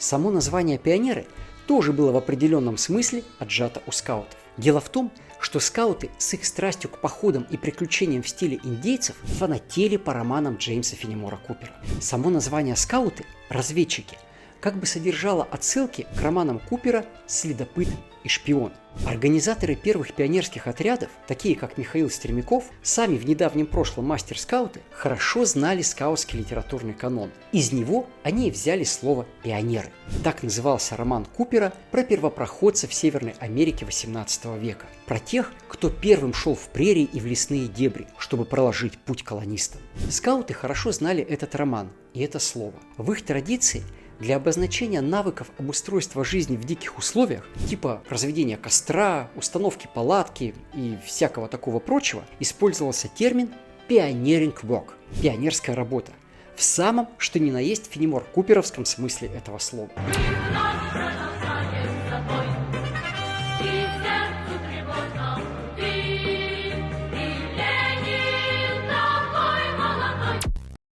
Само название «пионеры» тоже было в определенном смысле отжато у скаутов. Дело в том, что скауты с их страстью к походам и приключениям в стиле индейцев фанатели по романам Джеймса Феннимора Купера. Само название «скауты» – «разведчики» как бы содержало отсылки к романам Купера «Следопыт» и «Шпион». Организаторы первых пионерских отрядов, такие как Михаил Стремяков, сами в недавнем прошлом мастер-скауты, хорошо знали скаутский литературный канон. Из него они и взяли слово «пионеры». Так назывался роман Купера про первопроходцев Северной Америки XVIII века. Про тех, кто первым шел в прерии и в лесные дебри, чтобы проложить путь колонистам. Скауты хорошо знали этот роман и это слово. В их традиции для обозначения навыков обустройства жизни в диких условиях, типа разведения костра, установки палатки и всякого такого прочего, использовался термин «pioneering work» – пионерская работа, в самом что ни на есть Феннимор-Куперовском смысле этого слова.